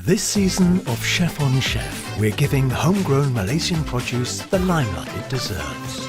This season of Chef on Chef, we're giving homegrown Malaysian produce the limelight it deserves.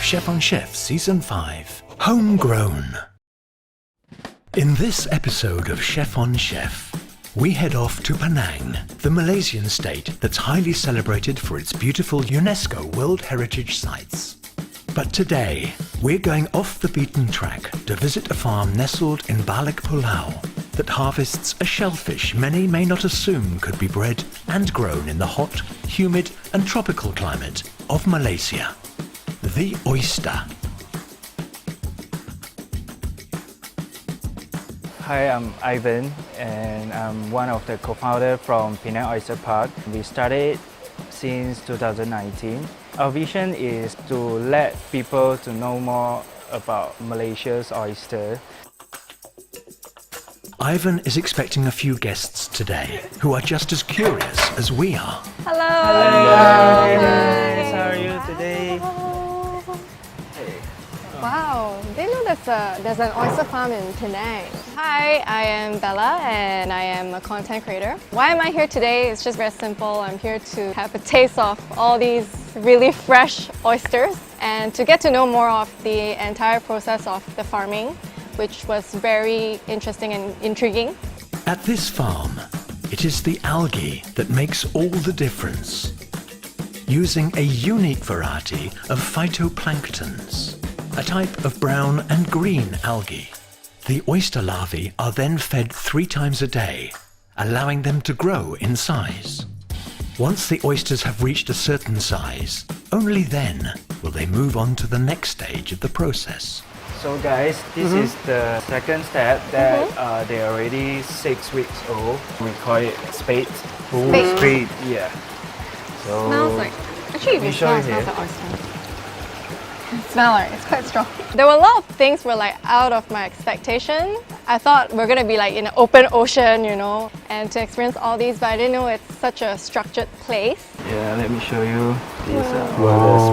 Chef on Chef Season 5, Homegrown. In this episode of Chef on Chef, we head off to Penang, the Malaysian state that's highly celebrated for its beautiful UNESCO World Heritage Sites. But today, we're going off the beaten track to visit a farm nestled in Balik Pulau that harvests a shellfish many may not assume could be bred and grown in the hot, humid and tropical climate of Malaysia. The oyster. Hi, I'm Ivan and I'm one of the co-founders from Penang Oyster Park. We started since 2019. Our vision is to let people to know more about Malaysia's oyster. Ivan is expecting a few guests today who are just as curious as we are. Hello. Hello. Guys, how are you today? Wow, didn't know there's an oyster farm in Penang. Hi, I am Bella and I am a content creator. Why am I here today? It's just very simple. I'm here to have a taste of all these really fresh oysters and to get to know more of the entire process of the farming, which was very interesting and intriguing. At this farm, it is the algae that makes all the difference. Using a unique variety of phytoplanktons, a type of brown and green algae, the oyster larvae are then fed 3 times a day, allowing them to grow in size. Once the oysters have reached a certain size, only then will they move on to the next stage of the process. So guys, this is the second step that they're already 6 weeks old. We call it spade. Spade. Yeah. So Smells like, actually if you show smell, it it smells here. like oyster. Smell like, it's quite strong. There were a lot of things were like out of my expectation. I thought we're gonna be like in an open ocean, you know, and to experience all these, but I didn't know it's such a structured place. Yeah, let me show you. These are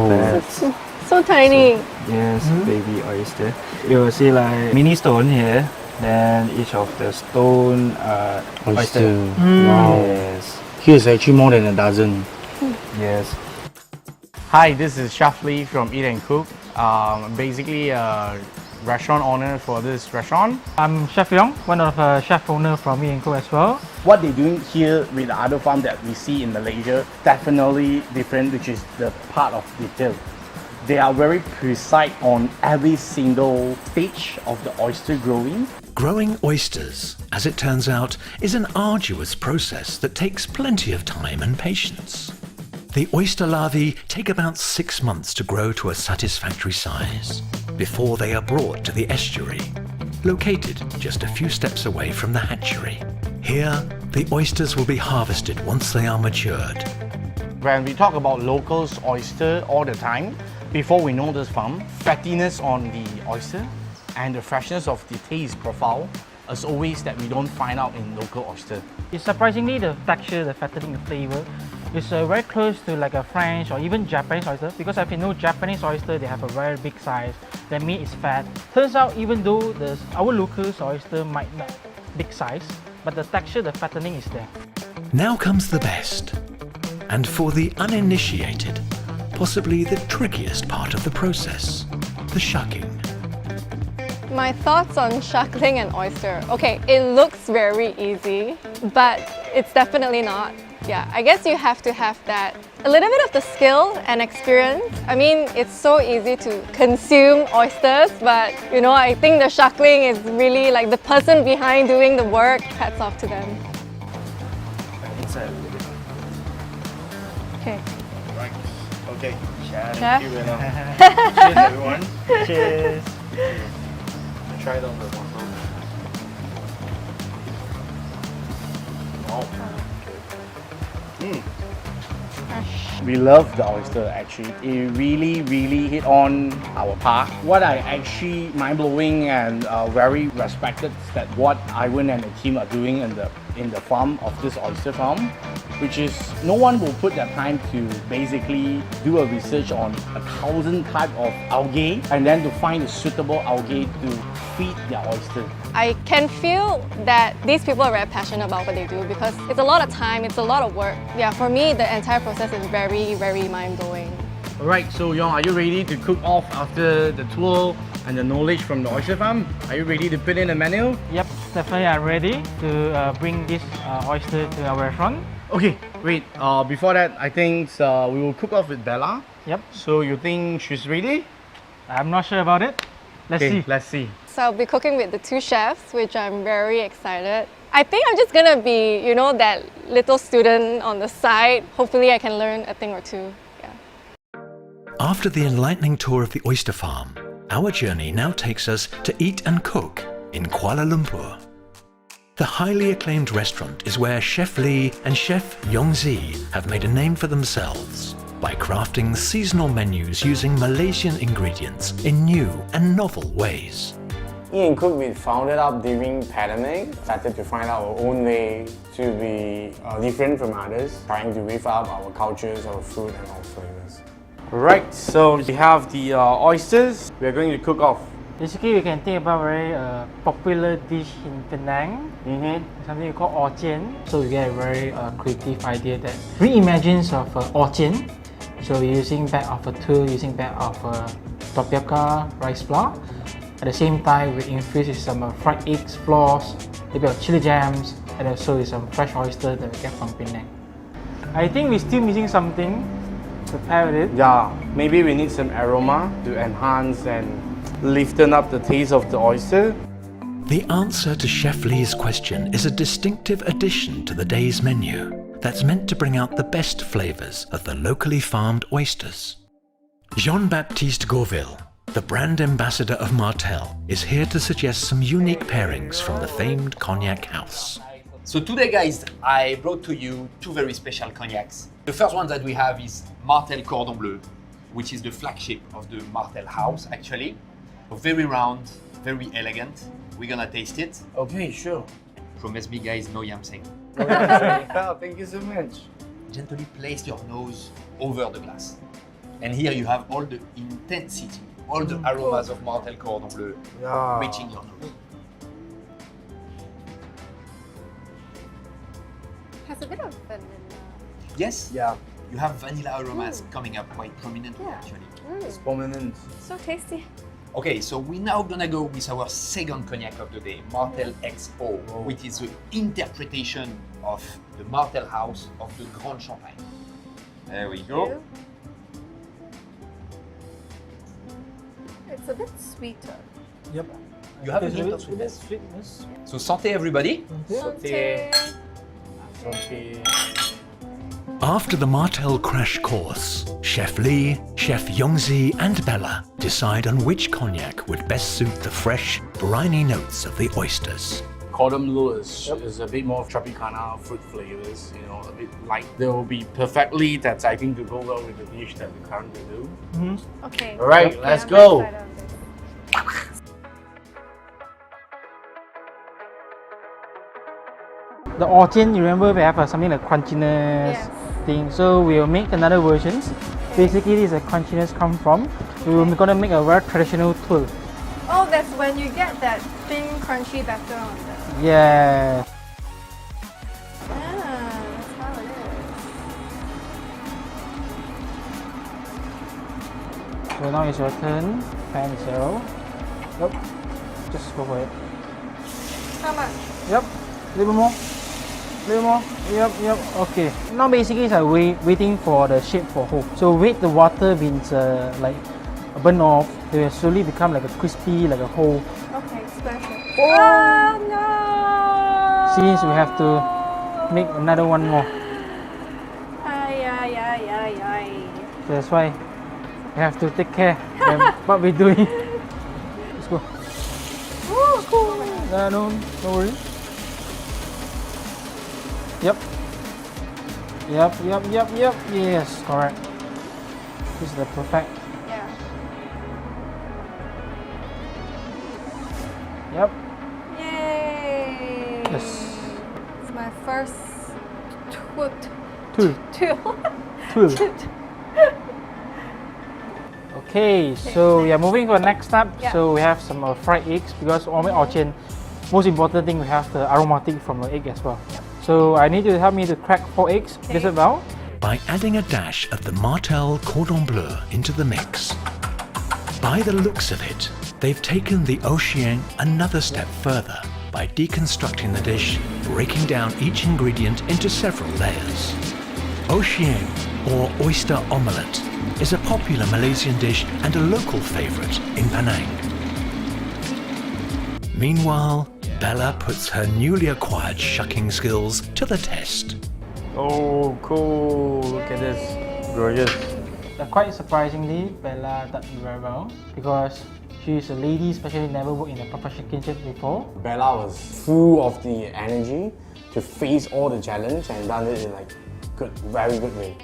spats. So tiny. Yes, baby oyster. You will see like mini stone here. Then each of the stone oyster. Wow. Yes. Here's actually more than a dozen. Yes. Hi, this is Chef Lee from Eat and Cook. Basically a restaurant owner for this restaurant. I'm Chef Yong, one of the chef owner from Eat & Co as well. What they're doing here with the other farm that we see in Malaysia, definitely different, which is the part of detail. They are very precise on every single stage of the oyster growing. Growing oysters, as it turns out, is an arduous process that takes plenty of time and patience. The oyster larvae take about 6 months to grow to a satisfactory size before they are brought to the estuary, located just a few steps away from the hatchery. Here, the oysters will be harvested once they are matured. When we talk about locals oyster all the time, before we know this farm, fattiness on the oyster and the freshness of the taste profile is always that we don't find out in local oyster. It's surprisingly the texture, the fattening, the flavor is very close to like a French or even Japanese oyster, because if you know Japanese oyster, they have a very big size. Their meat is fat. Turns out even though our local oyster might not big size, but the texture, the fattening is there. Now comes the best. And for the uninitiated, possibly the trickiest part of the process, the shucking. My thoughts on shuckling an oyster. Okay, it looks very easy, but it's definitely not. Yeah, I guess you have to have that, a little bit of the skill and experience. I mean, it's so easy to consume oysters, but you know, I think the shuckling is really like the person behind doing the work. Hats off to them. Inside. Okay. Right. Okay. Chef. Thank you, Cheers, everyone. Cheers. Try it on the one. Wow. We love the oyster actually. It really hit on our path. What I actually mind-blowing and very respected is that what Ivan and the team are doing in the farm of this oyster farm, which is no one will put their time to basically do a research on 1,000 type of algae and then to find a suitable algae to feed their oyster. I can feel that these people are very passionate about what they do because it's a lot of time, it's a lot of work. Yeah, for me, the entire process is very, very mind-blowing. Alright, so Yong, are you ready to cook off after the tour and the knowledge from the oyster farm? Are you ready to put in the menu? Yep, definitely I'm ready to bring this oyster to our restaurant. Okay, wait, before that, I think we will cook off with Bella. Yep, So you think she's ready? I'm not sure about it. Let's Okay, see. let's see. So I'll be cooking with the two chefs, which I'm very excited. I think I'm just gonna be, you know, that little student on the side. Hopefully I can learn a thing or two. Yeah. After the enlightening tour of the oyster farm, our journey now takes us to Eat and Cook in Kuala Lumpur. The highly acclaimed restaurant is where Chef Lee and Chef Yong Zi have made a name for themselves by crafting seasonal menus using Malaysian ingredients in new and novel ways. Eat and Cook, we founded up during pandemic, started to find our own way to be different from others, trying to wave up our cultures, our food and our flavors. Right, so we have the oysters we're going to cook off. Basically, we can think about a very popular dish in Penang, something we call orjian. So we get a very creative idea that reimagines of orjian. So we're using bag of a tulle, using bag of tapioca rice flour. At the same time, we infuse with some fried eggs, flours, a bit of chili jams, and also with some fresh oyster that we get from Penang. I think we're still missing something to pair with it. Yeah, maybe we need some aroma to enhance and liften up the taste of the oyster. The answer to Chef Lee's question is a distinctive addition to the day's menu that's meant to bring out the best flavours of the locally farmed oysters. Jean-Baptiste Gauville, the brand ambassador of Martel, is here to suggest some unique pairings from the famed cognac house. So today, guys, I brought to you two very special cognacs. The first one that we have is Martel Cordon Bleu, which is the flagship of the Martel house, actually. So very round, very elegant. We're gonna taste it. Okay, sure. Promise me, guys, no yamseng. Thank you so much. Gently place your nose over the glass. And here you have all the intensity, all the aromas of Martel Cordon Bleu reaching your nose. Has a bit of vanilla. Yes? Yeah, You have vanilla aromas coming up quite prominently, actually. it's prominent. So tasty. Okay, so we're now gonna go with our second cognac of the day, Martel XO, which is the interpretation of the Martel house of the Grand Champagne. There we go. It's a bit sweeter. Yep. You have a There's hint a of bit sweetness. sweetness. So santé, everybody. Santé. Santé. After the Martel crash course, Chef Lee, Chef Yongzi and Bella decide on which cognac would best suit the fresh, briny notes of the oysters. Cordon Bleu is a bit more Tropicana fruit flavors, you know, a bit light. They will be perfectly, that's I think to go well with the dish that we currently do. Okay. All right, Yeah, let's I'm go. excited on this. The orjian, you remember we have something like crunchiness Yes. thing. So we'll make another version. Basically, this is a crunchiness come from. We're gonna make a very traditional tulle. Oh, that's when you get that thin, crunchy batter on the. Yeah. That's how it is. So now it's your turn. Pan zero. Yep. Just go for it. How much? Yep. A little more. A little more. Yep, yep. Okay. Now basically it's like waiting for the shape for hold. So wait the water means like burn off. They will slowly become like a crispy, like a hole. Okay, splash it. Oh no! Since we have to make another one more. Ay, ay, ay, ay, ay. So that's why we have to take care of what we're doing. Let's go. Ooh, cool. No worry. Yep. Yep. Yes, correct. This is the perfect. Yeah. Yep. Yay! Yes. It's my first Two. tool. Okay, so we are moving to the next step. Yeah. So we have some fried eggs because only orjian most important thing, we have the aromatic from the egg as well. So I need you to help me to crack 4 eggs, just about. By adding a dash of the Martel Cordon Bleu into the mix. By the looks of it, they've taken the Ocean another step further by deconstructing the dish, breaking down each ingredient into several layers. Ocean, or oyster omelette, is a popular Malaysian dish and a local favourite in Penang. Meanwhile, Bella puts her newly acquired shucking skills to the test. Oh, cool! Look at this, gorgeous. Quite surprisingly, Bella taught me very well because she's a lady, especially never worked in a professional kitchen before. Bella was full of the energy to face all the challenge and done it in like good, very good way.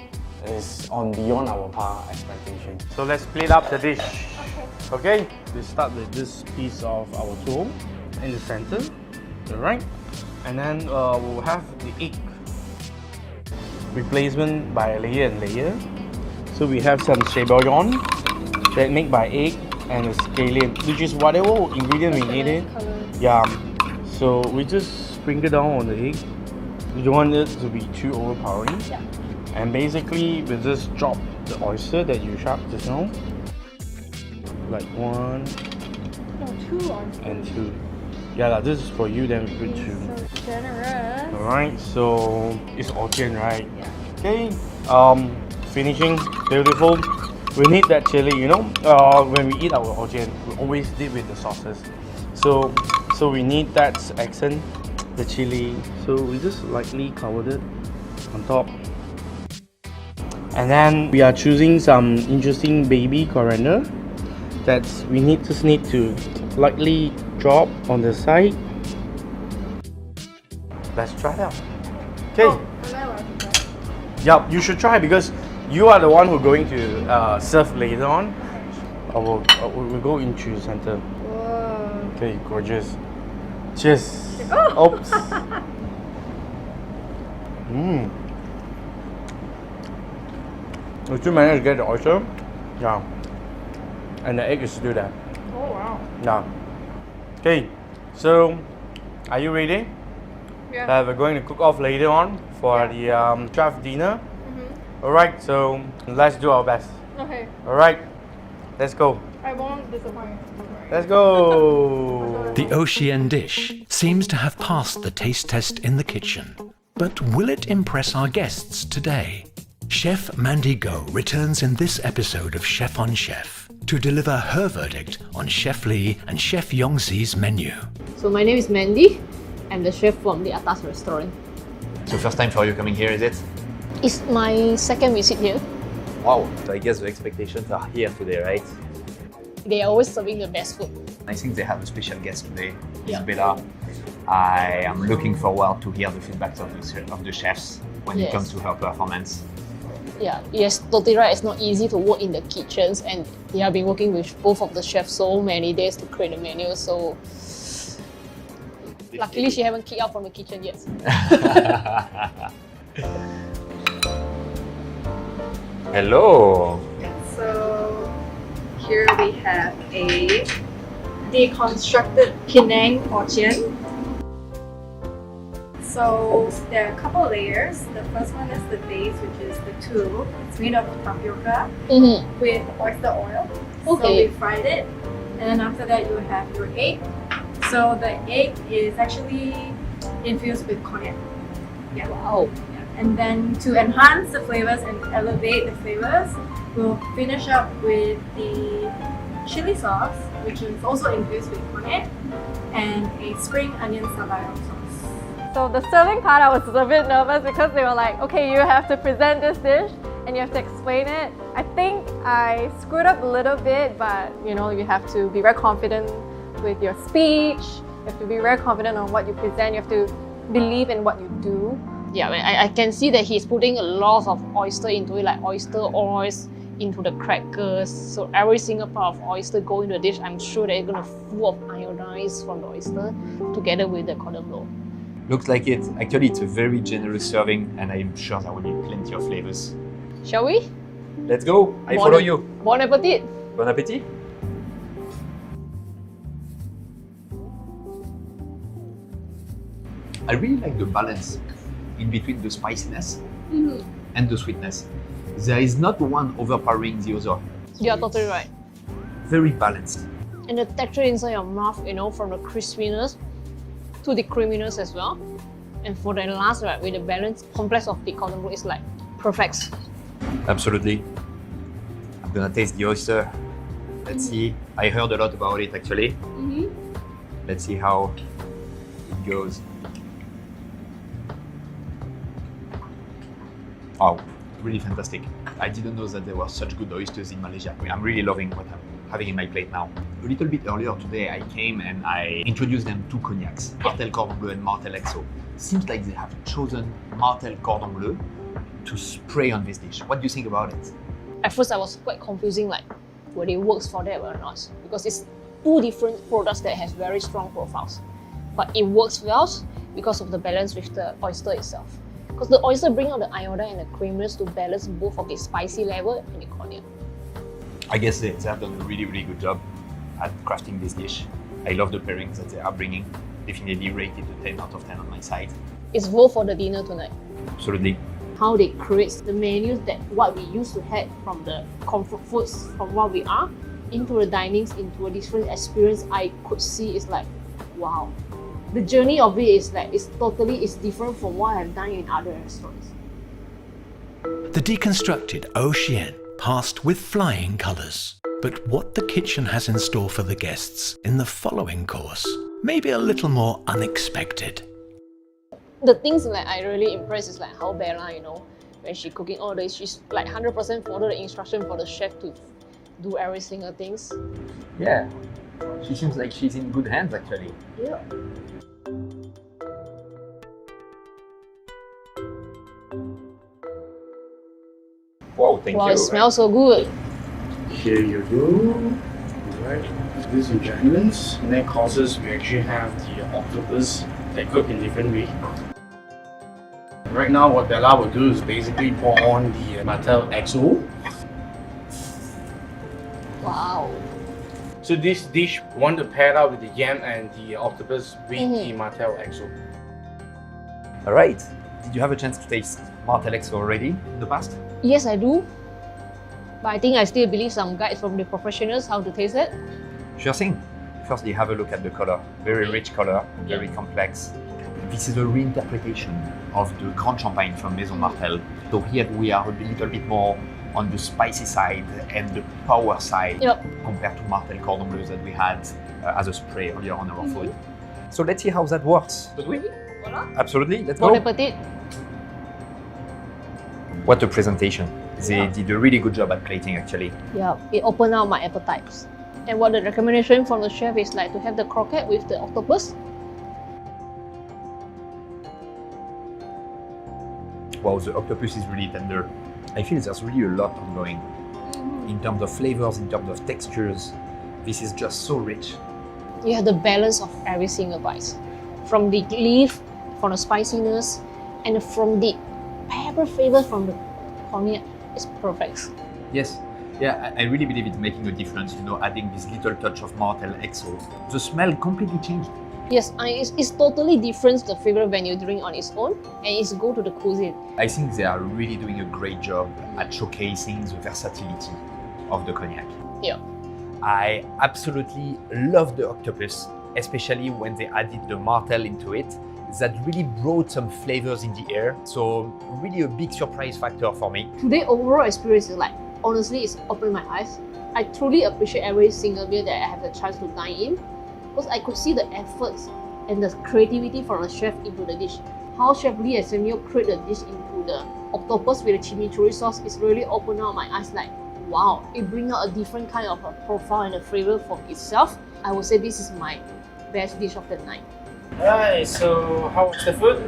It's on beyond our par expectation. So let's split up the dish. Okay, we start with this piece of our tuong in the center, alright? And then we'll have the egg replacement by layer and layer. So we have some shea bouillon that made by egg and a scallion, which is whatever ingredient we need it. Yeah. So we just sprinkle down on the egg. We don't want it to be too overpowering. Yeah. And basically we just drop the oyster that you chopped just now. Like 1 2 oysters. and 2. Yeah, this is for you, then we put 2. So generous. Alright, so it's Hokkien, right? Yeah. Okay, finishing, beautiful. We need that chili, you know, when we eat our Hokkien, we always dip with the sauces. So we need that accent, the chili. So we just lightly covered it on top. And then we are choosing some interesting baby coriander. Just need to lightly drop on the side. Let's try it out. Okay. Yup, you should try because you are the one who's going to serve later on. We'll go into the center. Whoa. Okay, gorgeous. Cheers. Oops. We still managed to get the oyster. Yeah. And the egg is still there. Oh wow. Yeah. Okay, so are you ready? Yeah. We're going to cook off later on for the chef dinner. Alright, so let's do our best. Okay. Alright, let's go. I won't disappoint. Let's go. The Ocean dish seems to have passed the taste test in the kitchen. But will it impress our guests today? Chef Mandy Go returns in this episode of Chef on Chef to deliver her verdict on Chef Lee and Chef Yongzi's menu. So my name is Mandy. I'm the chef from the Atas restaurant. So first time for you coming here, is it? It's my second visit here. Wow. So I guess the expectations are here today, right? They are always serving the best food. I think they have a special guest today, Yeah. Isabella. I am looking forward to hear the feedback of the chefs when it Yes. comes to her performance. Yeah, yes, totally right. It's not easy to work in the kitchens, and they have been working with both of the chefs so many days to create the menu. So luckily, she haven't kicked out from the kitchen yet. Hello. So here we have a deconstructed Penang Hokkien. So there are a couple layers. The first one is the base, which is the tulle. It's made of tapioca with oyster oil. So Okay. we fried it, and then after that you have your egg. So the egg is actually infused with cognac. Yeah. Wow. And then to enhance the flavors and elevate the flavors, we'll finish up with the chili sauce, which is also infused with cognac, and a spring onion sabayon sauce. So the serving part, I was a bit nervous because they were like, okay, you have to present this dish and you have to explain it. I think I screwed up a little bit, but you know, you have to be very confident with your speech. You have to be very confident on what you present. You have to believe in what you do. Yeah, I can see that he's putting a lot of oyster into it, like oyster oils into the crackers. So every single part of oyster go into the dish. I'm sure they're gonna full of iodized from the oyster together with the cordon bleu. Looks like it. Actually, it's a very generous serving, and I'm sure there will be plenty of flavors. Shall we? Let's go. I Bon- follow you. Bon appetit! Bon appetit. I really like the balance in between the spiciness and the sweetness. There is not one overpowering the other. You're totally right. Very balanced. And the texture inside your mouth, you know, from the crispiness to the creaminess as well. And for the last, right, with the balance complex of the cordon bleu, it's like perfect. Absolutely. I'm gonna taste the oyster. Let's see. I heard a lot about it actually. Let's see how it goes. Wow, really fantastic. I didn't know that there were such good oysters in Malaysia. I'm really loving what I'm having in my plate now. A little bit earlier today, I came and I introduced them two cognacs, Martell Cordon Bleu and Martell XO. Seems like they have chosen Martell Cordon Bleu to spray on this dish. What do you think about it? At first, I was quite confusing, like whether it works for them or not, because it's two different products that has very strong profiles. But it works well because of the balance with the oyster itself. Because the oyster brings out the iodine and the creaminess to balance both of the spicy level and the cognac. I guess they have done a really, really good job at crafting this dish. I love the pairings that they are bringing. Definitely rated a 10 out of 10 on my side. It's both for the dinner tonight. Absolutely. How they create the menus that what we used to have from the comfort foods from what we are into the dinings, into a different experience I could see is like, wow. The journey of it is like, it's different from what I've done in other restaurants. The deconstructed Ocean passed with flying colours. But what the kitchen has in store for the guests in the following course may be a little more unexpected. The things that I really impressed is like how Bella, you know, when she's cooking all this, she's like 100% follow the instruction for the chef to do every single things. Yeah, she seems like she's in good hands actually. Yeah. Wow, thank you. Wow, it smells so good. Here you go. Alright, this is your giants. And then courses, we actually have the octopus that cook in different way. Right now, what Bella will do is basically pour on the Martell XO. Wow. So this dish, we want to pair that with the yam and the octopus with the Martell XO. All right. Did you have a chance to taste Martell XO already in the past? Yes, I do. But I think I still believe some guides from the professionals how to taste it. Sure thing. Firstly, have a look at the color. Very rich color, very complex. This is a reinterpretation of the Grand Champagne from Maison Martell. So here we are a little bit more on the spicy side and the power side compared to Martell Cordon Bleu that we had as a spray earlier on our food. So let's see how that works. Should we? Voilà. Absolutely, let's Bon go. appetit. What a presentation. They did a really good job at plating actually. Yeah, it opened up my appetites. And what the recommendation from the chef is like to have the croquette with the octopus. Wow, the octopus is really tender. I feel there's really a lot ongoing. In terms of flavors, in terms of textures, this is just so rich. You have the balance of every single bite. From the leaf, from the spiciness, and from the pepper flavor from the cognac. It's perfect. Yes, yeah, I really believe it's making a difference, you know, adding this little touch of Martell XO. The smell completely changed. Yes, it's totally different the flavor when you drink on its own, and it's go to the cuisine. I think they are really doing a great job at showcasing the versatility of the cognac. Yeah. I absolutely love the octopus, especially when they added the Martell into it. That really brought some flavors in the air. So really a big surprise factor for me. Today overall experience is like, honestly, it's opened my eyes. I truly appreciate every single meal that I have the chance to dine in, because I could see the efforts and the creativity from the chef into the dish. How Chef Lee and Samuel create the dish into the octopus with the chimichurri sauce is really opened up my eyes like, wow, it brings out a different kind of a profile and a flavor for itself. I would say this is my best dish of the night. Alright, so how was the food?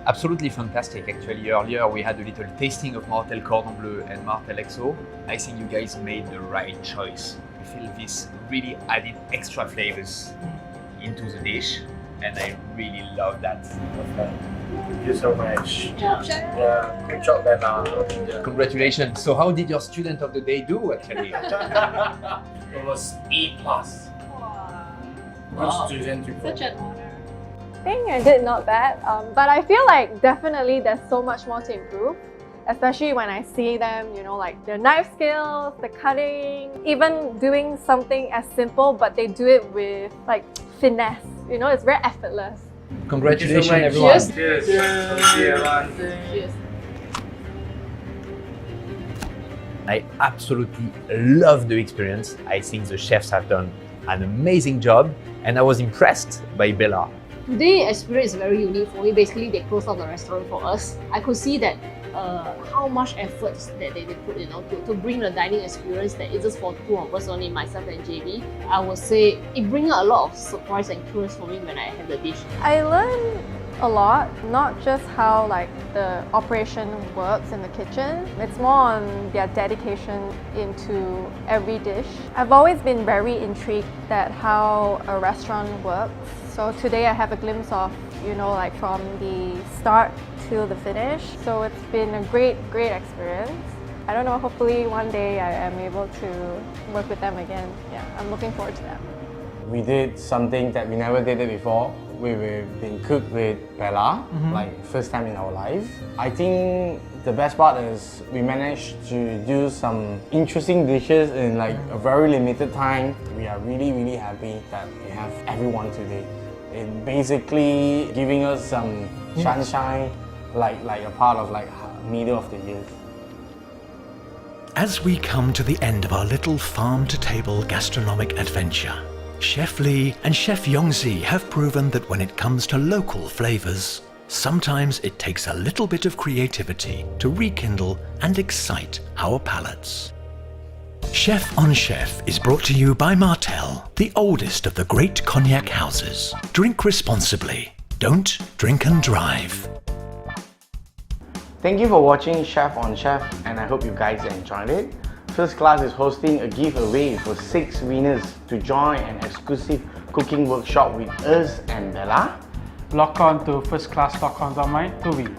Absolutely fantastic. Actually, earlier we had a little tasting of Martell Cordon Bleu and Martell XO. I think you guys made the right choice. I feel this really added extra flavors into the dish, and I really love that. Thank you so much. Yeah, good job, Bella. Congratulations. So how did your student of the day do actually? It was A+. Good student report. Such an honor. think I did not bad, but I feel like definitely there's so much more to improve, especially when I see them, you know, like their knife skills, the cutting, even doing something as simple, but they do it with like finesse, you know, it's very effortless. Congratulations, everyone. Cheers. Cheers. I absolutely love the experience. I think the chefs have done an amazing job, and I was impressed by Bella. Today's experience is very unique for me. Basically, they closed down the restaurant for us. I could see that how much effort that they put, you know, to bring the dining experience that is just for two of us only, myself and JB. I would say it brings a lot of surprise and curiosity for me when I have the dish. I learned a lot, not just how like the operation works in the kitchen. It's more on their dedication into every dish. I've always been very intrigued at how a restaurant works. So today I have a glimpse of, you know, like from the start to the finish. So it's been a great experience. I don't know, hopefully one day I am able to work with them again. Yeah, I'm looking forward to that. We did something that we never did it before. We've been cooked with Bella, like first time in our life. I think the best part is we managed to do some interesting dishes in like a very limited time. We are really happy that we have everyone today. It basically giving us some sunshine, like a part of like middle of the year. As we come to the end of our little farm-to-table gastronomic adventure, Chef Lee and Chef Yongzi have proven that when it comes to local flavors, sometimes it takes a little bit of creativity to rekindle and excite our palates. Chef on Chef is brought to you by Martell, the oldest of the great cognac houses. Drink responsibly. Don't drink and drive. Thank you for watching Chef on Chef, and I hope you guys enjoyed it. First Class is hosting a giveaway for 6 winners to join an exclusive cooking workshop with us and Bella. Log on to firstclass.com.my to win.